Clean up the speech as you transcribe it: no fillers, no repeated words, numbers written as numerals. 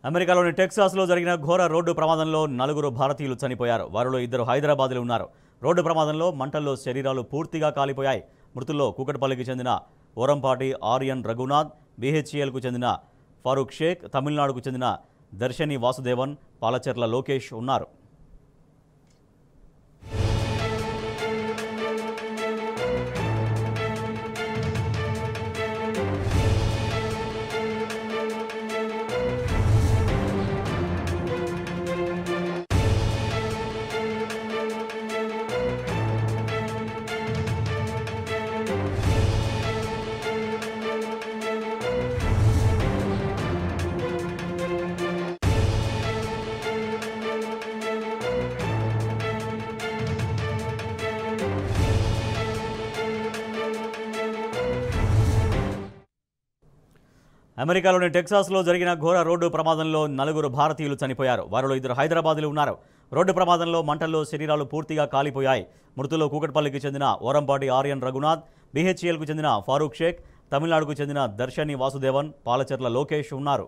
అమెరికాలోని టెక్సాస్లో జరిగిన ఘోర రోడ్డు ప్రమాదంలో 4 భారతీయులు చనిపోయారు. వారిలో 2 హైదరాబాద్లో ఉన్నారు. రోడ్డు ప్రమాదంలో మంటల్లో శరీరాలు పూర్తిగా కాలిపోయాయి. మృతుల్లో కూకట్పల్లికి చెందిన ఓరంపాటి ఆర్యన్ రఘునాథ్, బీహెచ్ఈఎల్కు చెందిన ఫారూక్ షేక్, తమిళనాడుకు చెందిన దర్శని వాసుదేవన్, పాలచెర్ల లోకేష్ ఉన్నారు. అమెరికాలోని టెక్సాస్లో జరిగిన ఘోర రోడ్డు ప్రమాదంలో 4 భారతీయులు చనిపోయారు. వారిలో 2 హైదరాబాద్లో ఉన్నారు. రోడ్డు ప్రమాదంలో మంటల్లో శరీరాలు పూర్తిగా కాలిపోయాయి. మృతుల్లో కూకట్పల్లికి చెందిన ఓరంపాటి ఆర్యన్ రఘునాథ్, బీహెచ్ఈఎల్కు చెందిన ఫారూక్ షేక్, తమిళనాడుకు చెందిన దర్శని వాసుదేవన్, పాలచెర్ల లోకేష్ ఉన్నారు.